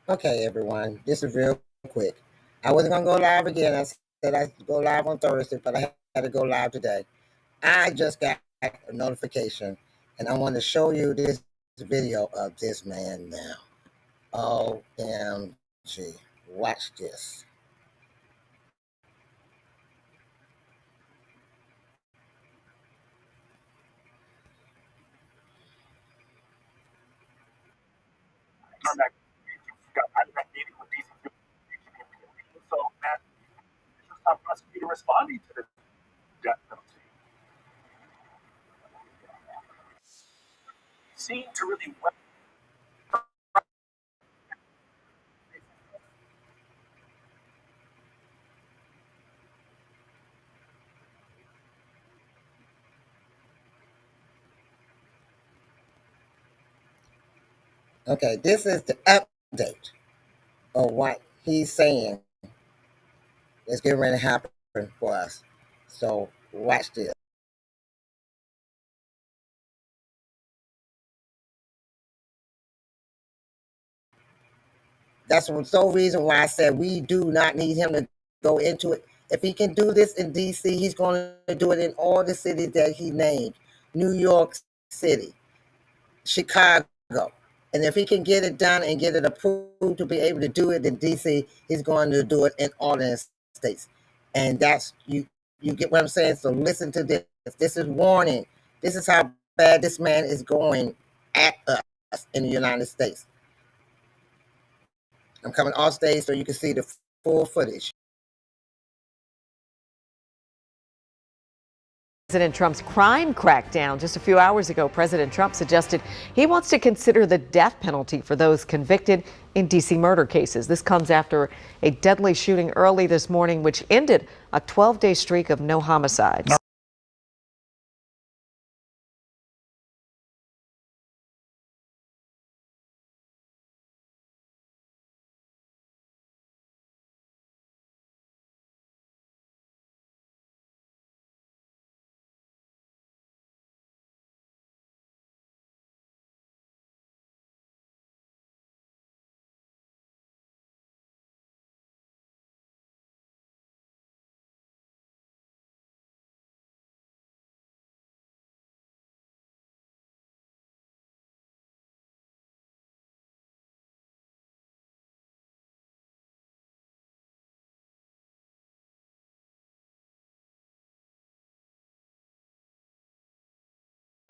Okay, everyone, this is real quick. I wasn't gonna go live again. I said I'd go live on Thursday, but I had to go live today. I just got a notification, and I want to show you this video of this man now. OMG. Watch this. Got out of that meeting with DC. So that this is how prosecutor responding to the death penalty. Seemed to really well. Okay, this is the update of what he's saying is getting ready to happen for us. So watch this. That's the sole reason why I said we do not need him to go into it. If he can do this in DC, he's going to do it in all the cities that he named. New York City, Chicago. And if he can get it done and get it approved to be able to do it in DC, he's going to do it in all the states. And that's you get what I'm saying? So listen to this. This is warning. This is how bad this man is going at us in the United States. I'm coming off stage so you can see the full footage. President Trump's crime crackdown. Just a few hours ago, President Trump suggested he wants to consider the death penalty for those convicted in D.C. murder cases. This comes after a deadly shooting early this morning, which ended a 12-day streak of no homicides.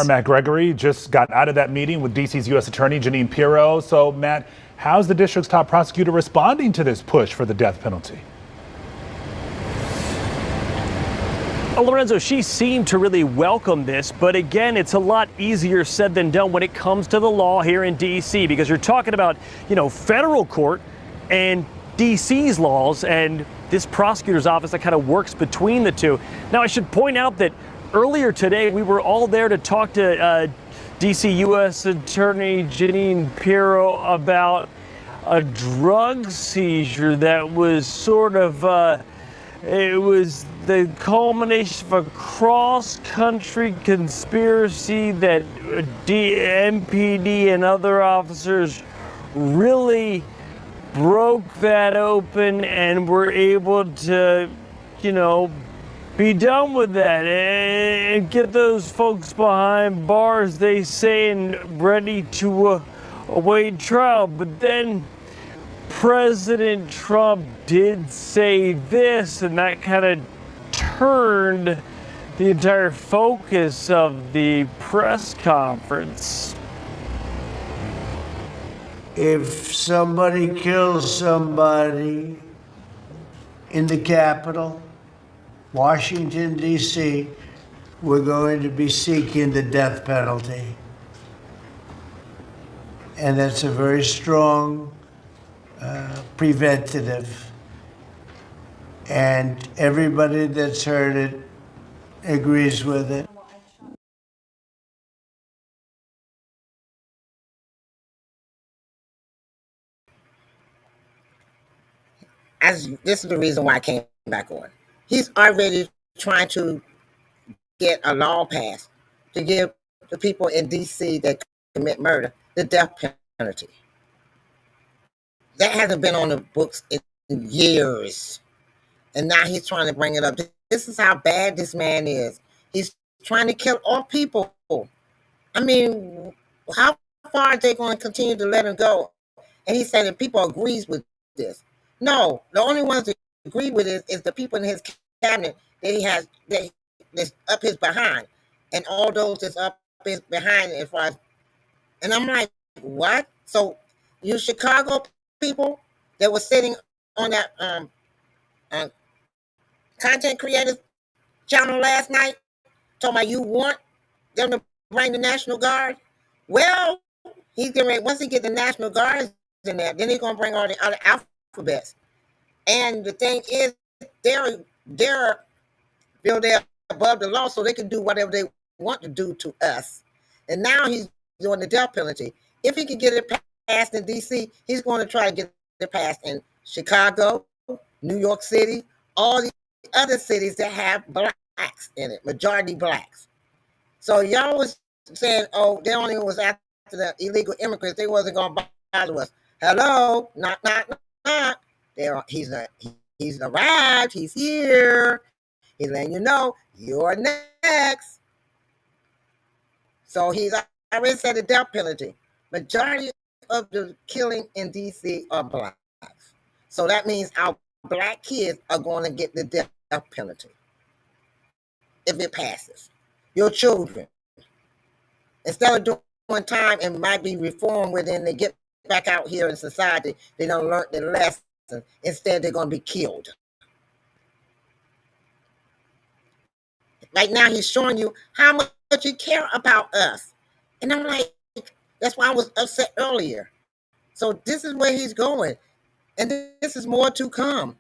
Matt Gregory just got out of that meeting with DC's U.S. Attorney Jeanine Pirro. So, Matt, how's the district's top prosecutor responding to this push for the death penalty? Lorenzo, she seemed to really welcome this, but again, it's a lot easier said than done when it comes to the law here in D.C. because you're talking about, federal court and D.C.'s laws and this prosecutor's office that kind of works between the two. Now, I should point out that earlier today, we were all there to talk to D.C. U.S. Attorney Jeanine Pirro about a drug seizure that was sort of it was the culmination of a cross-country conspiracy that MPD and other officers really broke that open and were able to, be done with that and get those folks behind bars, they say, and ready to await trial. But then President Trump did say this, and that kind of turned the entire focus of the press conference. If somebody kills somebody in the Capitol, Washington, D.C., we're going to be seeking the death penalty. And that's a very strong preventative. And everybody that's heard it agrees with it. This is the reason why I came back on. He's already trying to get a law passed to give the people in D.C. that commit murder the death penalty. That hasn't been on the books in years. And now he's trying to bring it up. This is how bad this man is. He's trying to kill all people. I mean, how far are they going to continue to let him go? And he's saying that people agrees with this. No, the only ones that agree with it is the people in his cabinet that he has that's up his behind, and all those that's up his behind as far as. And I'm like, what? So you Chicago people that were sitting on that uh, content creators channel last night, talking about you want them to bring the National Guard. Well, he's getting ready. Once he get the National Guards in there, then he's gonna bring all the other alphabets. And the thing is, they're they're above the law, so they can do whatever they want to do to us. And now he's doing the death penalty. If he can get it passed in D.C., he's going to try to get it passed in Chicago, New York City, all the other cities that have blacks in it, majority blacks. So y'all was saying, oh, they only was after the illegal immigrants. They wasn't going to bother us. Hello, not. He's arrived. He's here. He's letting you know you're next. So he's already said the death penalty. Majority of the killing in D.C. are blacks. So that means our black kids are going to get the death penalty if it passes. Your children, instead of doing time and might be reformed within they get back out here in society, they don't learn the lesson. Instead, they're going to be killed. Right now, he's showing you how much he care about us. And I'm like, that's why I was upset earlier. So this is where he's going. And this is more to come.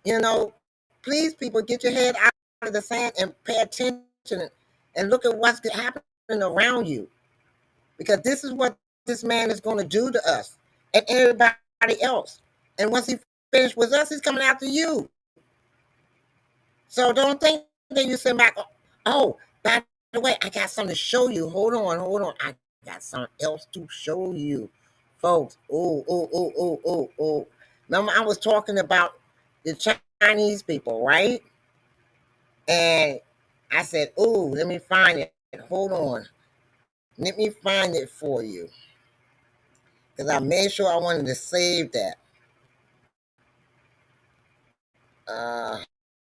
You know, please, people, get your head out of the sand and pay attention and look at what's happening around you. Because this is what this man is going to do to us and everybody else. And once he finished with us, he's coming after you. So don't think that you sit back, oh, by the way, I got something to show you. Hold on. I got something else to show you. Folks, oh. Remember, I was talking about the Chinese people, right? And I said, oh, let me find it. Hold on. Let me find it for you. Because I made sure I wanted to save that.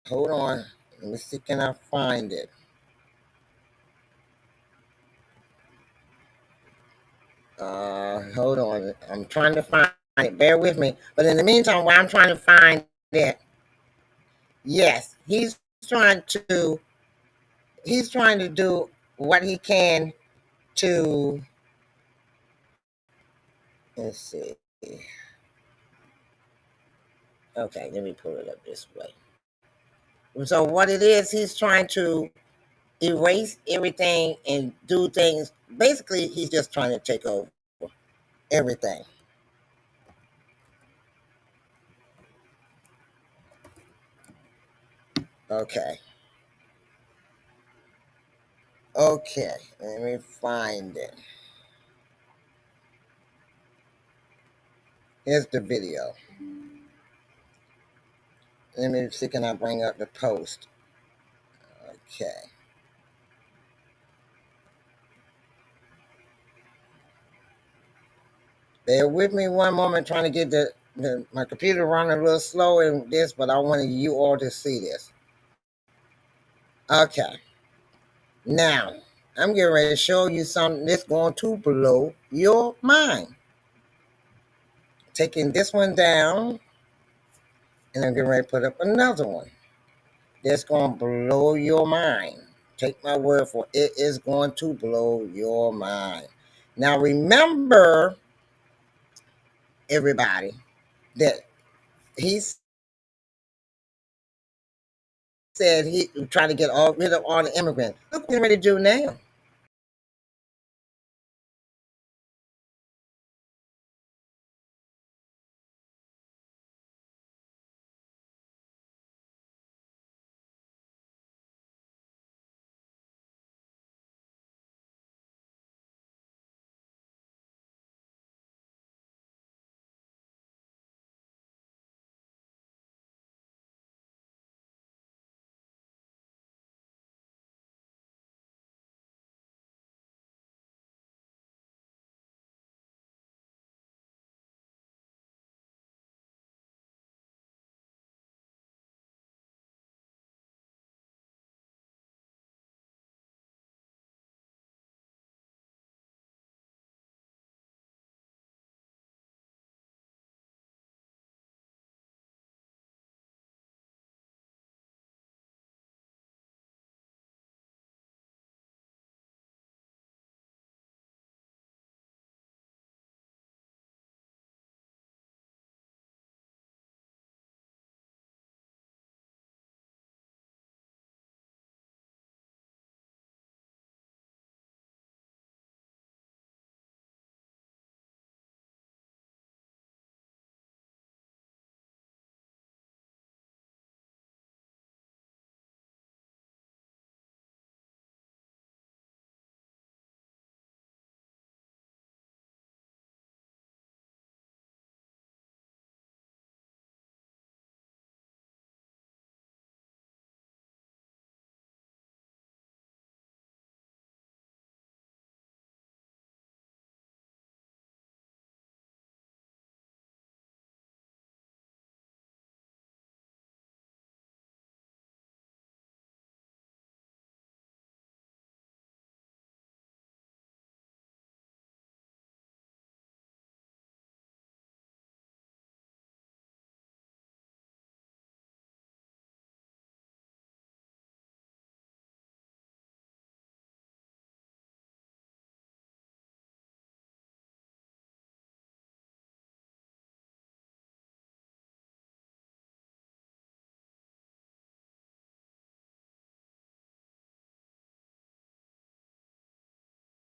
Hold on. Let me see, can I find it? Hold on. I'm trying to find it. Bear with me. But in the meantime, while I'm trying to find it, yes, he's trying to do what he can to, let's see. Okay, let me pull it up this way. So what it is, he's trying to erase everything and do things. Basically, he's just trying to take over everything. Okay, let me find it. Here's the video. Let me see, can I bring up the post? Okay. Bear with me one moment, trying to get my computer running a little slow in this, but I wanted you all to see this. Okay. Now, I'm getting ready to show you something that's going to blow your mind. Taking this one down, and I'm getting ready to put up another one that's going to blow your mind. Take my word for it, it is going to blow your mind. Now, remember, everybody, that he's said he tried to get rid of all the immigrants. Look what he's ready to do now.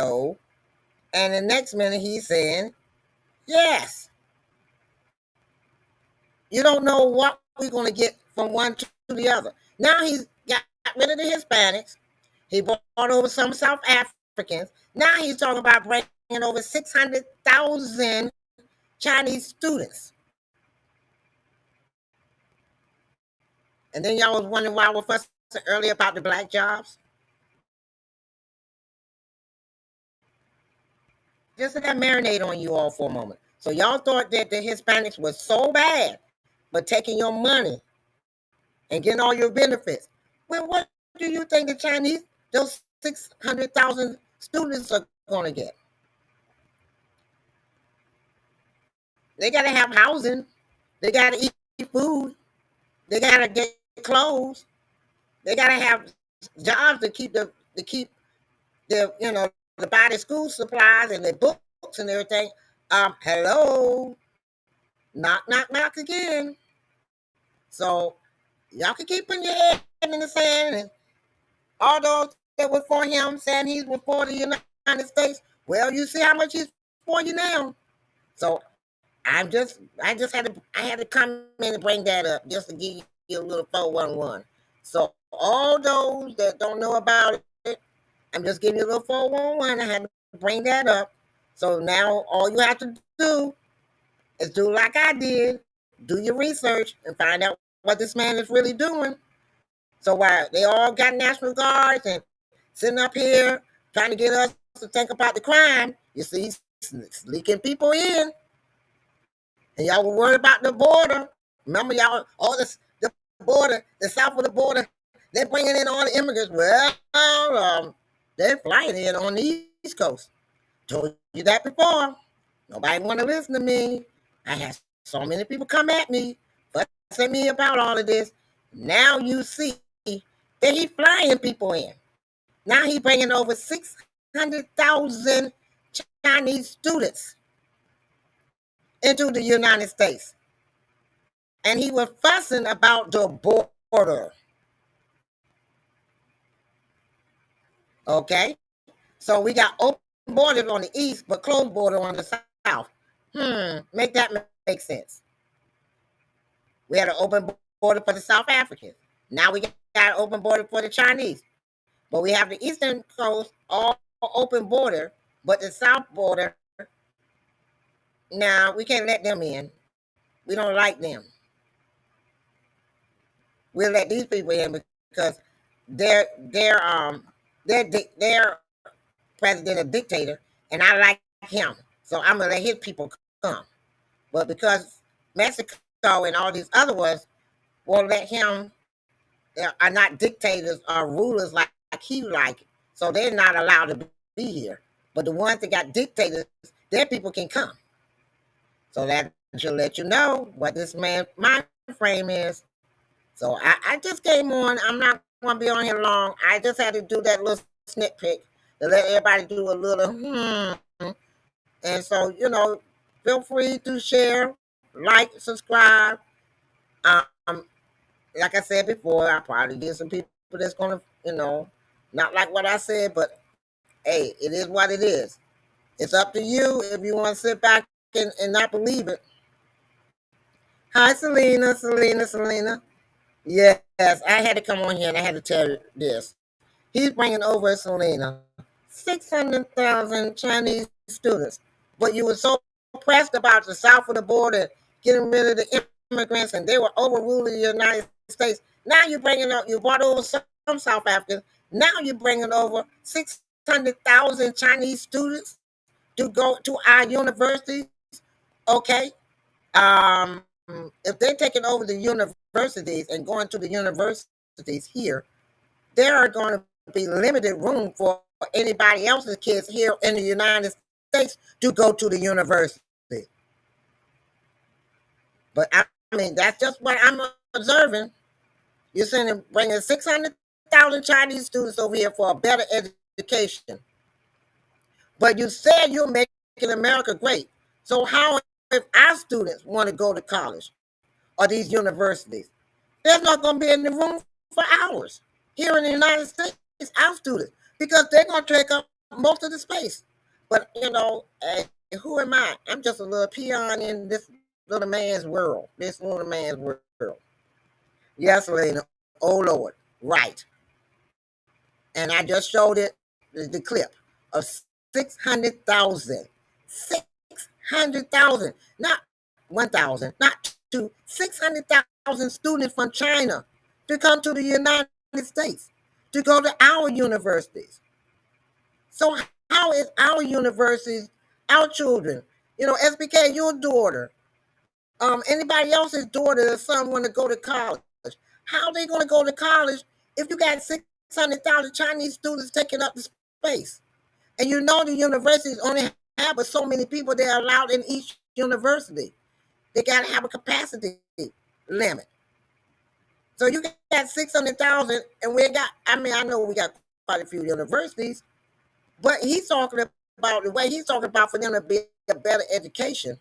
no. And the next minute he's saying, yes. You don't know what we're going to get from one to the other. Now he's got rid of the Hispanics. He brought over some South Africans. Now he's talking about bringing over 600,000 Chinese students. And then y'all was wondering why we're fussing earlier about the black jobs. Just let that marinate on you all for a moment. So y'all thought that the Hispanics was so bad, but taking your money and getting all your benefits. Well, what do you think the Chinese, those 600,000 students are going to get? They got to have housing. They got to eat food. They got to get clothes. They got to have jobs to keep the to buy the school supplies and the books and everything. Hello, knock, knock, knock again. So y'all can keep putting your head in the sand, and all those that were for him saying he was for the United States. Well, you see how much he's for you now. So I had to come in and bring that up just to give you a little 411. So all those that don't know about it, I'm just giving you a little 411. I had to bring that up. So now all you have to do is do like I did, do your research and find out what this man is really doing. So while they all got National Guards and sitting up here trying to get us to think about the crime, you see, leaking people in. And y'all were worried about the border. Remember, y'all, the border, the south of the border, they're bringing in all the immigrants. Well, they're flying in on the East Coast. Told you that before. Nobody want to listen to me. I had so many people come at me, fussing me about all of this. Now you see that he's flying people in. Now he's bringing over 600,000 Chinese students into the United States. And he was fussing about the border. Okay? So we got open borders on the east, but closed border on the south. Make that make sense. We had an open border for the South Africans. Now we got an open border for the Chinese. But we have the eastern coast all open border, but the south border, now we can't let them in. We don't like them. We'll let these people in because they're president, a dictator, and I like him. So I'm gonna let his people come. But because Mexico and all these other ones won't let him, are not dictators or rulers like he like, so they're not allowed to be here. But the ones that got dictators, their people can come. So that should let you know what this man's mind frame is. So I just came on. I'm not going to be on here long. I just had to do that little snippet to let everybody do a little And so, feel free to share, like, subscribe. Like I said before, I probably get some people that's going to, not like what I said, but hey, it is what it is. It's up to you if you want to sit back and not believe it. Hi, Selena. Yes, I had to come on here and I had to tell you this. He's bringing over, Selena, 600,000 Chinese students. But you were so pressed about the south of the border, getting rid of the immigrants, and they were overruling the United States. Now you're bringing up, you brought over some South Africans. Now you're bringing over 600,000 Chinese students to go to our universities. Okay. If they're taking over the universities and going to the universities here, there are going to be limited room for anybody else's kids here in the United States to go to the university. But I mean, that's just what I'm observing. You're saying bringing 600,000 Chinese students over here for a better education. But you said you're making America great. So how if our students want to go to college or these universities? There's not going to be any room for ours here in the United States, our students, because they're going to take up most of the space. But who am I? I'm just a little peon in this little man's world. This little man's world. Yes, Lena. Oh Lord. Right. And I just showed it, the clip of 600,000. 600,000. Not 1,000, not two, 600,000 students from China to come to the United States, to go to our universities. So how is our universities, our children, SBK, your daughter, anybody else's daughter or son want to go to college? How are they going to go to college if you got 600,000 Chinese students taking up the space? And the universities only have so many people they are allowed in each university. They got to have a capacity limit. So you got 600,000, and I know we got quite a few universities, but he's talking about the way he's talking about for them to be a better education.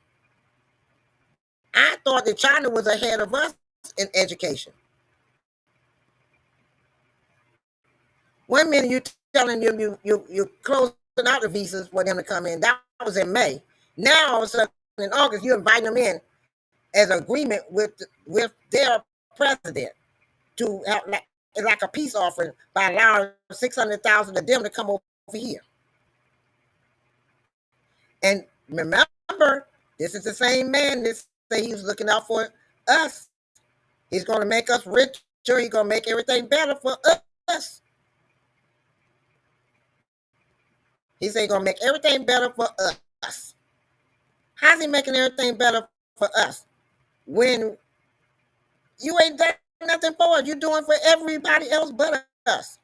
I thought that China was ahead of us in education. One minute you're telling them you're closing out the visas for them to come in. That was in May. Now all of a sudden in August you're inviting them in as an agreement with their president to have like a peace offering by allowing 600,000 of them to come over here. And remember, this is the same man that say he was looking out for us. He's going to make us richer. He's going to make everything better for us. He said he's going to make everything better for us. How's he making everything better for us when you ain't done nothing for us? You're doing for everybody else but us.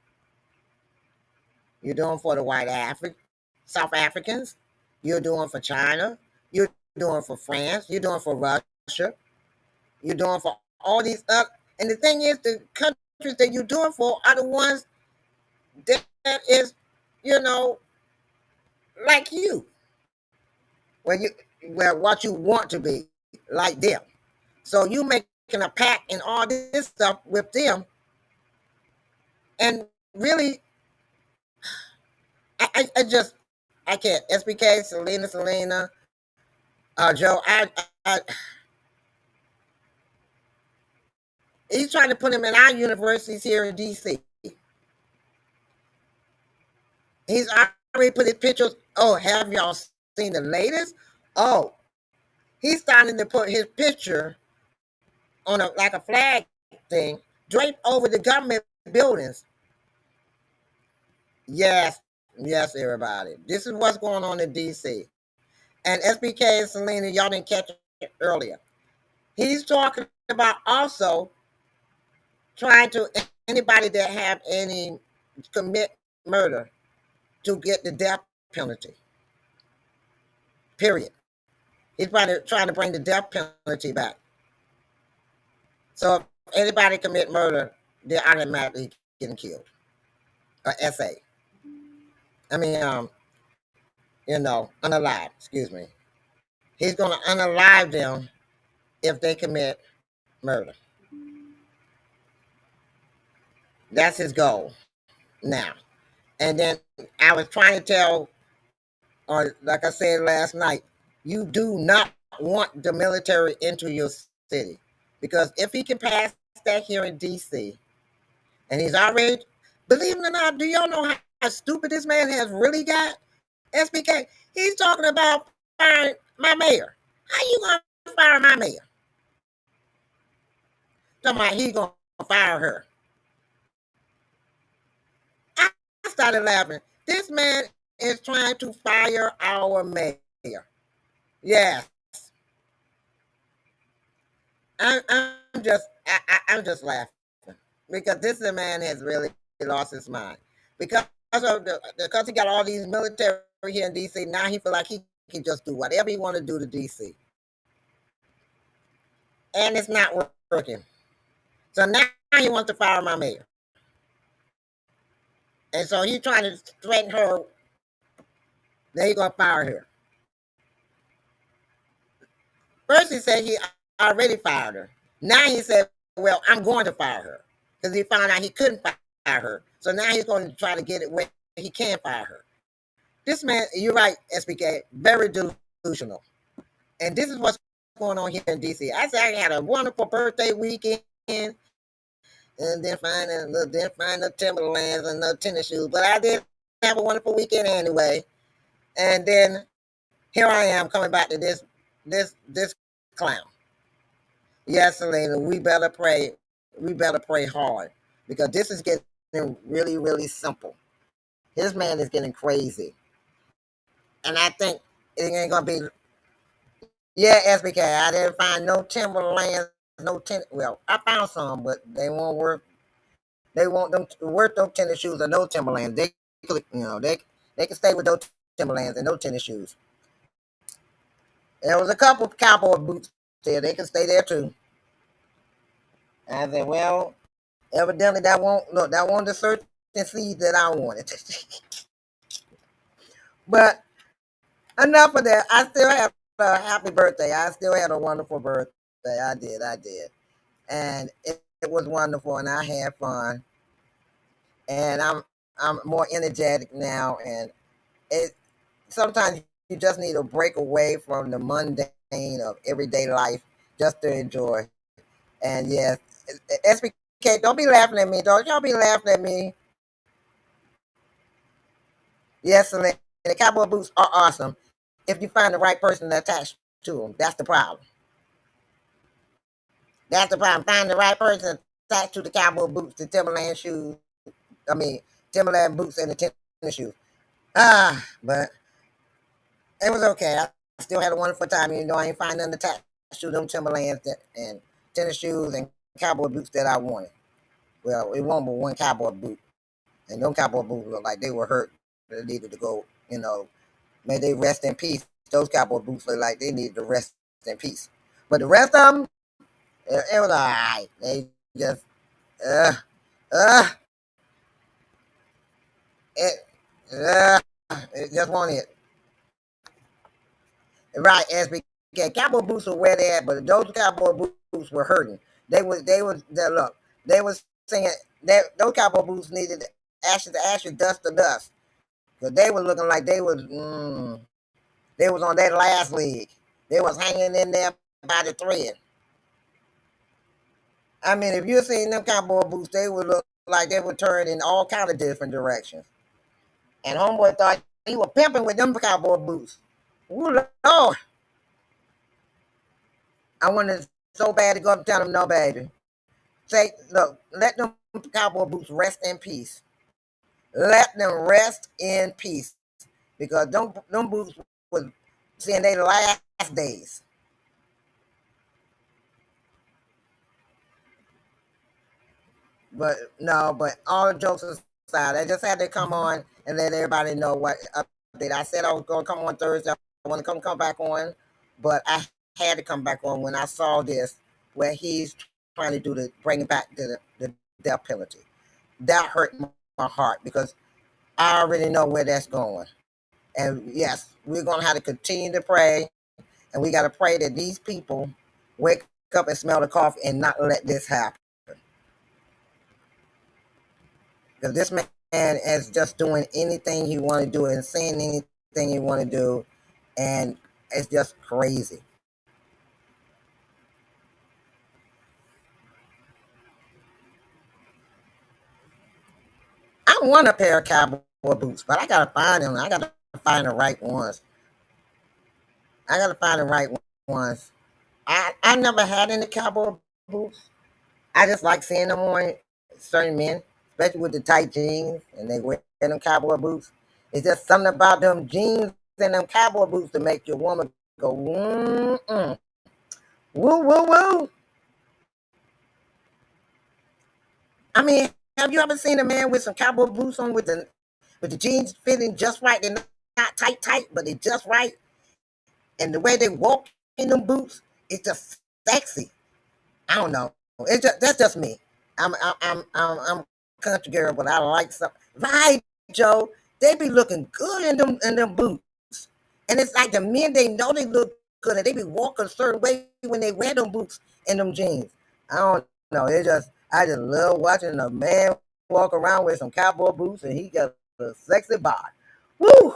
You're doing for the South Africans. You're doing for China. You're doing for France. You're doing for Russia. You're doing for all these other. And the thing is, the countries that you're doing for are the ones that is, like you. Where what you want to be, like them. So you making a pact and all this stuff with them. And really, I can't. SBK, Selena, Joe, he's trying to put him in our universities here in DC. He's already put his pictures. Oh, have y'all seen the latest? Oh, he's starting to put his picture on like a flag thing, draped over the government buildings. Yes, everybody. This is what's going on in DC. And SBK and Selena, y'all didn't catch it earlier. He's talking about also trying to anybody that have any commit murder to get the death penalty. Period. He's trying to bring the death penalty back. So if anybody commit murder, they're automatically getting killed. Or SA. I mean, unalive, excuse me. He's going to unalive them if they commit murder. That's his goal now. And then I was trying to tell, or like I said last night, you do not want the military into your city. Because if he can pass that here in DC, and he's already, believe it or not, do y'all know how stupid this man has really got? SBK, he's talking about firing my mayor. How you going to fire my mayor? Talking about he's going to fire her. I started laughing. This man is trying to fire our mayor. Yes. I'm just laughing because this man has really lost his mind because he got all these military here in DC. Now he feel like he can just do whatever he want to do to DC, and it's not working. So now he wants to fire my mayor, and so he's trying to threaten her. Then he's gonna fire her. First he said he already fired her. Now he said, well, I'm going to fire her. Because he found out he couldn't fire her. So now he's going to try to get it where he can fire her. This man, you're right, SBK, very delusional. And this is what's going on here in DC. I said I had a wonderful birthday weekend, and then find the Timberlands and the tennis shoes. But I did have a wonderful weekend anyway. And then here I am coming back to this clown. Yes, Selena, we better pray. We better pray hard because this is getting really, really simple. This man is getting crazy. And I think it ain't gonna be. Yeah, SBK. I didn't find no Timberlands, well, I found some, but they won't work. They won't them worth those tennis shoes or no Timberlands. They can stay with those Timberlands and no tennis shoes. There was a couple of cowboy boots there. They can stay there too. I said, well, evidently that won't the certain seed that I wanted. But enough of that. I still have a happy birthday. I still had a wonderful birthday. I did. And it was wonderful, and I had fun. And I'm more energetic now. And it sometimes you just need to break away from the mundane of everyday life just to enjoy. And yes, SBK, don't be laughing at me. Don't y'all be laughing at me. Yes, and the cowboy boots are awesome if you find the right person to attach to them. That's the problem. That's the problem. Find the right person attached to the cowboy boots, the Timberland shoes. Timberland boots and the tennis shoes. But it was okay. I still had a wonderful time. I ain't find nothing attached to them Timberlands and tennis shoes and cowboy boots that I wanted. Well, it wasn't but one cowboy boot. And them cowboy boots looked like they were hurt. They needed to go, may they rest in peace. Those cowboy boots look like they needed to rest in peace. But the rest of them, it was all right. They just, it just wasn't it. Right, SBK. Cowboy boots were where they at, but those cowboy boots were hurting. They was saying that those cowboy boots needed ashes to ashes, dust to dust. Because they were looking like they was on that last leg. They was hanging in there by the thread. I mean, if you seen them cowboy boots, they would look like they were turned in all kind of different directions. And homeboy thought he was pimping with them cowboy boots. Ooh, Lord. I wanted so bad to go up and tell him, no, baby. Say, look, let them cowboy boots rest in peace. Let them rest in peace. Because them boots was seeing their last days. But all the jokes aside, I just had to come on and let everybody know what update. I said I was going to come on Thursday. I want to come back on, but I had to come back on when I saw this, where he's trying to bring it back to the death penalty. That hurt my heart because I already know where that's going. And yes, we're going to have to continue to pray, and we got to pray that these people wake up and smell the coffee and not let this happen. Because this man is just doing anything he want to do and saying anything he want to do, and it's just crazy. I want a pair of cowboy boots, but I gotta find them. I gotta find the right ones. I never had any cowboy boots. I just like seeing them on certain men, especially with the tight jeans, and they wear them cowboy boots. It's just something about them jeans and them cowboy boots to make your woman go, woo, woo, woo. I mean, have you ever seen a man with some cowboy boots on with the jeans fitting just right? They're not tight, but they're just right. And the way they walk in them boots, it's just sexy. I don't know. That's just me. I'm country girl, but I like something. Right, Joe. They be looking good in them boots. And it's like the men, they know they look good, and they be walking a certain way when they wear them boots and them jeans. I don't know. I just love watching a man walk around with some cowboy boots, and he got a sexy body. Woo!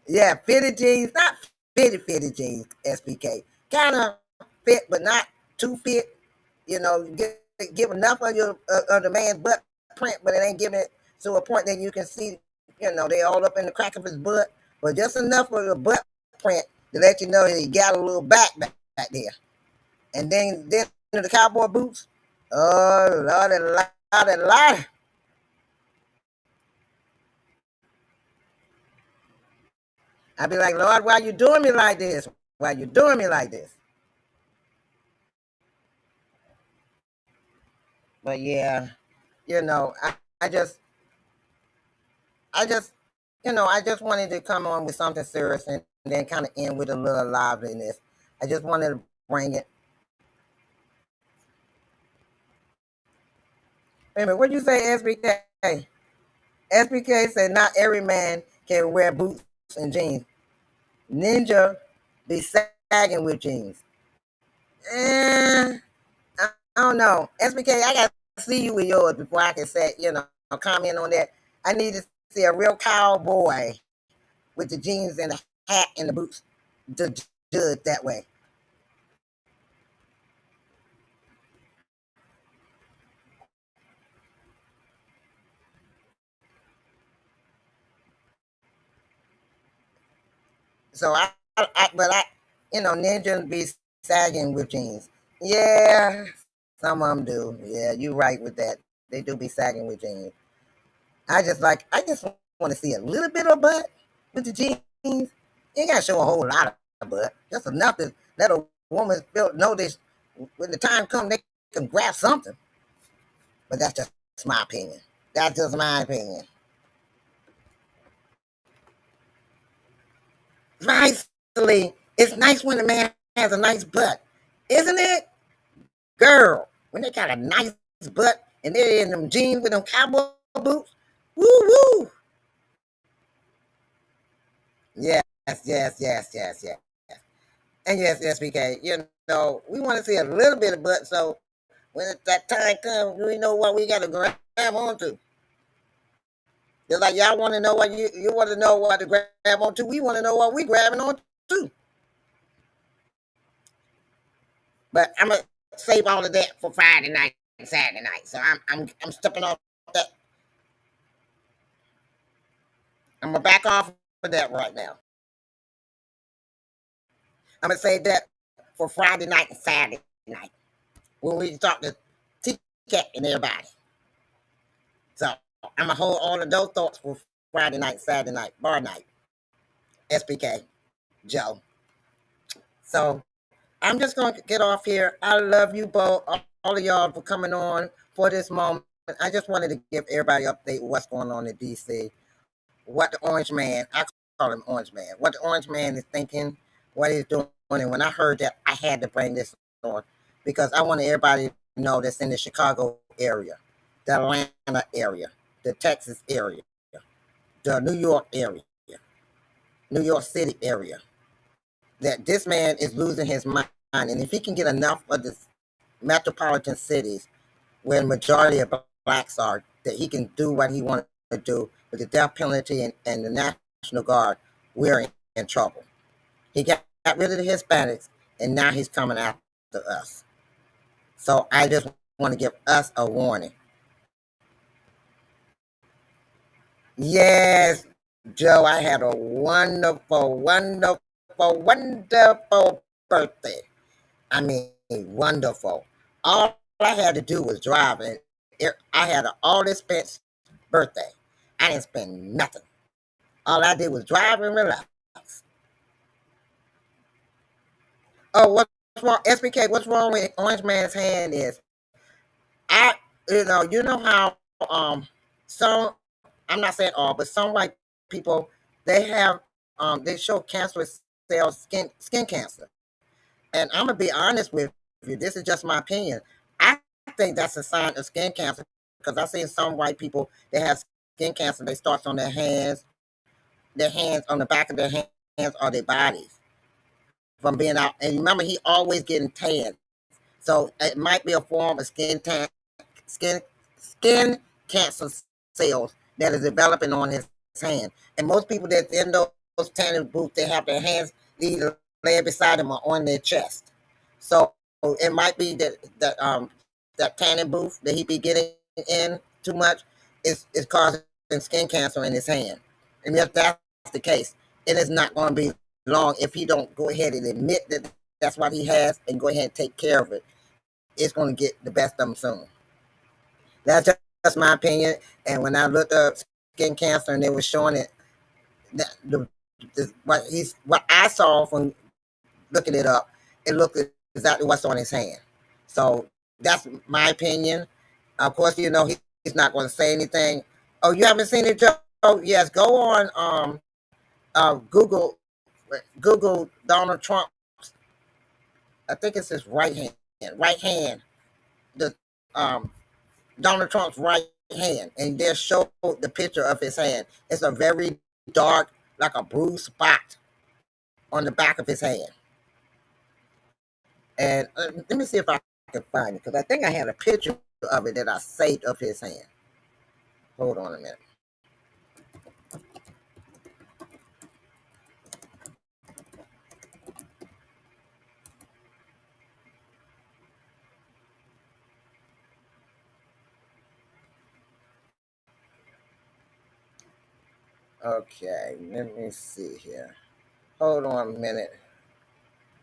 Yeah, fitted jeans, not fitted jeans, SBK. Kind of fit, but not too fit. You know, give enough of your of the man's butt print, but it ain't giving it to a point that you can see. You know, they all up in the crack of his butt, but just enough of the butt print to let you know that he got a little back there. And then the cowboy boots. Oh Lord. I'd be like, Lord, why you doing me like this? Why you doing me like this? But yeah, you know, I just, I just wanted to come on with something serious and then kind of end with a little liveliness. I just wanted to bring it. Wait a minute, what you say, SBK? SBK said not every man can wear boots and jeans. Ninja be sagging with jeans. I don't know. SBK, I got to see you with yours before I can say, comment on that. I need to see a real cowboy with the jeans and the hat and the boots to judge that way. So ninjas be sagging with jeans. Yeah, some of them do. Yeah, you right with that. They do be sagging with jeans. I just want to see a little bit of butt with the jeans. You ain't got to show a whole lot of butt. Just enough to let a woman know this when the time comes, they can grab something. But that's just my opinion. That's just my opinion. Nicely, it's nice when a man has a nice butt, isn't it? Girl, when they got a nice butt and they're in them jeans with them cowboy boots, woo woo. Yes, yes. And yes, SBK, we want to see a little bit of butt, so when that time comes, we know what we got to grab onto. Just like y'all want to know what you want to know what to grab onto, we want to know what we grabbing on too. But I'm gonna save all of that for Friday night and Saturday night. So I'm stepping off that. I'm gonna back off of that right now. I'm gonna save that for Friday night and Saturday night when we talk to T-Cat and everybody. So I'm gonna hold all of those thoughts for Friday night, Saturday night, bar night. SBK, Joe. So I'm just gonna get off here. I love you both, all of y'all, for coming on for this moment. I just wanted to give everybody an update what's going on in DC. What the Orange Man, I call him Orange Man, what the Orange Man is thinking, what he's doing. And when I heard that, I had to bring this on because I want everybody to know that's in the Chicago area, the Atlanta area, the Texas area, the New York area, New York City area, that this man is losing his mind. And if he can get enough of the metropolitan cities where the majority of blacks are, that he can do what he wants to do with the death penalty and the National Guard, we're in trouble. He got rid of the Hispanics, and now he's coming after us. So I just want to give us a warning. Yes, Joe, I had a wonderful birthday. I mean, wonderful. All I had to do was drive, and I had an all-expense birthday. I didn't spend nothing. All I did was drive and relax. Oh, what's wrong, SBK? What's wrong with Orange Man's hand is you know how some, I'm not saying all, but some white people, they have they show cancerous cells, skin cancer. And I'm gonna be honest with you, this is just my opinion. I think that's a sign of skin cancer because I've seen some white people that have skin cancer. They start on their hands on the back of their hands or their bodies from being out. And remember, he always getting tan, so it might be a form of skin cancer cells that is developing on his hand. And most people that's in those those tanning booths, they have their hands either laid beside them or on their chest. So it might be that tanning booth that he be getting in too much is causing skin cancer in his hand. And if that's the case, it is not going to be long if he don't go ahead and admit that that's what he has and go ahead and take care of it. It's going to get the best of him soon. That's just my opinion. And when I looked up skin cancer and they were showing it, what I saw from looking it up, it looked exactly what's on his hand. So that's my opinion. Of course, he's not going to say anything. Oh, you haven't seen it, Joe? Oh, yes. Go on Google Donald Trump. I think it's his right hand. The Donald Trump's right hand, and they show the picture of his hand. It's a very dark, like a bruised spot on the back of his hand. And let me see if I can find it, because I think I had a picture of it that I saved of his hand. Hold on a minute. Okay, let me see here. Hold on a minute.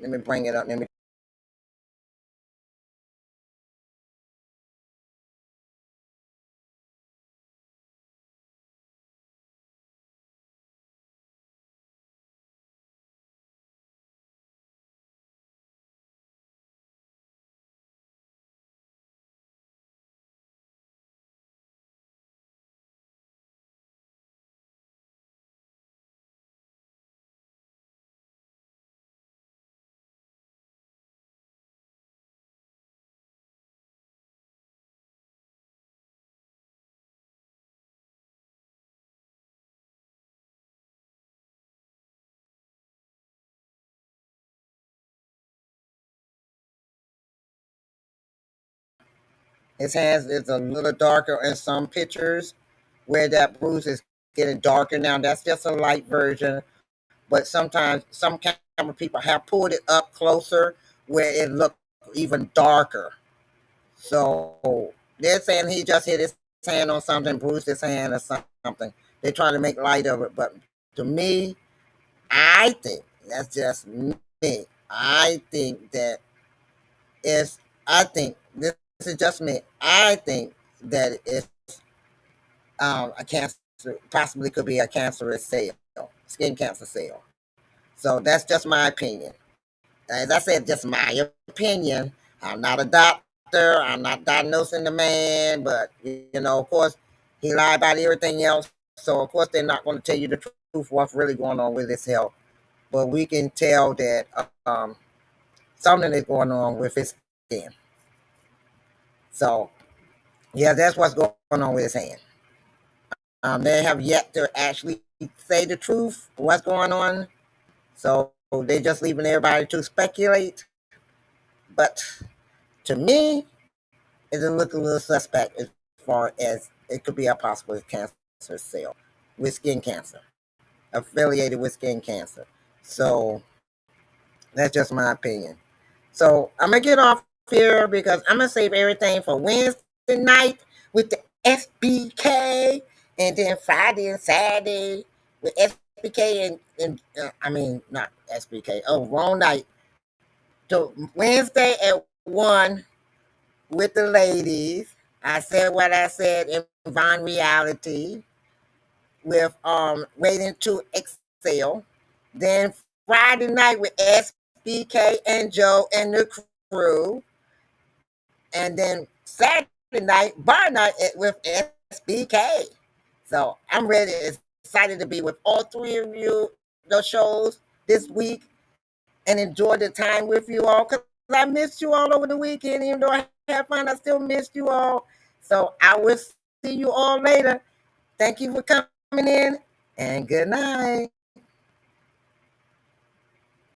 Let me bring it up. His hands is a little darker in some pictures where that bruise is getting darker now. That's just a light version. But sometimes some camera people have pulled it up closer where it looked even darker. So they're saying he just hit his hand on something, bruised his hand or something. They're trying to make light of it. But to me, I think, that's just me, I think this is just me. I think that it's a cancer, possibly could be a cancerous cell, skin cancer cell. So that's just my opinion. As I said, just my opinion. I'm not a doctor. I'm not diagnosing the man, but of course, he lied about everything else. So of course, they're not going to tell you the truth, what's really going on with his health. But we can tell that something is going on with his skin. So, yeah, that's what's going on with his hand. They have yet to actually say the truth, what's going on. So they're just leaving everybody to speculate. But to me, it looks a little suspect as far as it could be a possible cancer cell with skin cancer, affiliated with skin cancer. So that's just my opinion. So I'm going to get off here because I'm going to save everything for Wednesday night with the SBK, and then Friday and Saturday with SBK and not SBK. Oh, wrong night. So Wednesday at 1 with the ladies. I said what I said in Vine Reality with Waiting to Excel. Then Friday night with SBK and Joe and the crew. And then Saturday night, bar night with SBK. So I'm ready, excited to be with all three of you, those shows this week, and enjoy the time with you all. Because I missed you all over the weekend. Even though I had fun, I still missed you all. So I will see you all later. Thank you for coming in, and good night.